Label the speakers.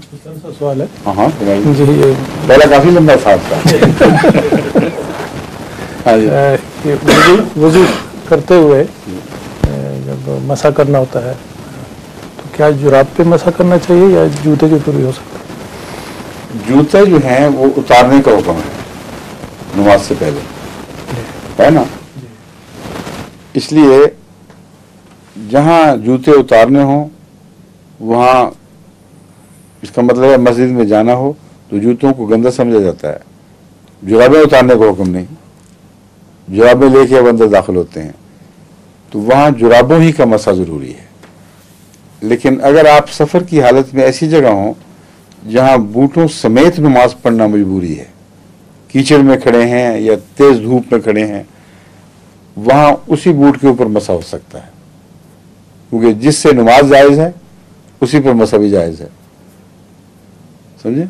Speaker 1: सा सवाल है।
Speaker 2: हाँ
Speaker 1: जी, ये
Speaker 2: पहला काफी लंबा साथ था। हाँ जी।
Speaker 1: ये वुजू करते हुए जब मसा करना होता है तो क्या जुराब पे मसा करना चाहिए या जूते के ऊपर भी हो सकता है?
Speaker 2: जूते जो हैं वो उतारने का हुक्म है नमाज से पहले, है ना। इसलिए जहां जूते उतारने हो वहां, इसका मतलब है मस्जिद में जाना हो तो जूतों को गंदा समझा जाता है, जुराबें उतारने का हुक्म नहीं। जुराबें लेके अब अंदर दाखिल होते हैं तो वहां जुराबों ही का मसा जरूरी है। लेकिन अगर आप सफर की हालत में ऐसी जगह हो जहां बूटों समेत नमाज पढ़ना मजबूरी है, कीचड़ में खड़े हैं या तेज धूप में खड़े हैं, वहां उसी बूट के ऊपर मसा हो सकता है, क्योंकि जिससे नमाज जायज है उसी पर मसा भी जायज है। समझे?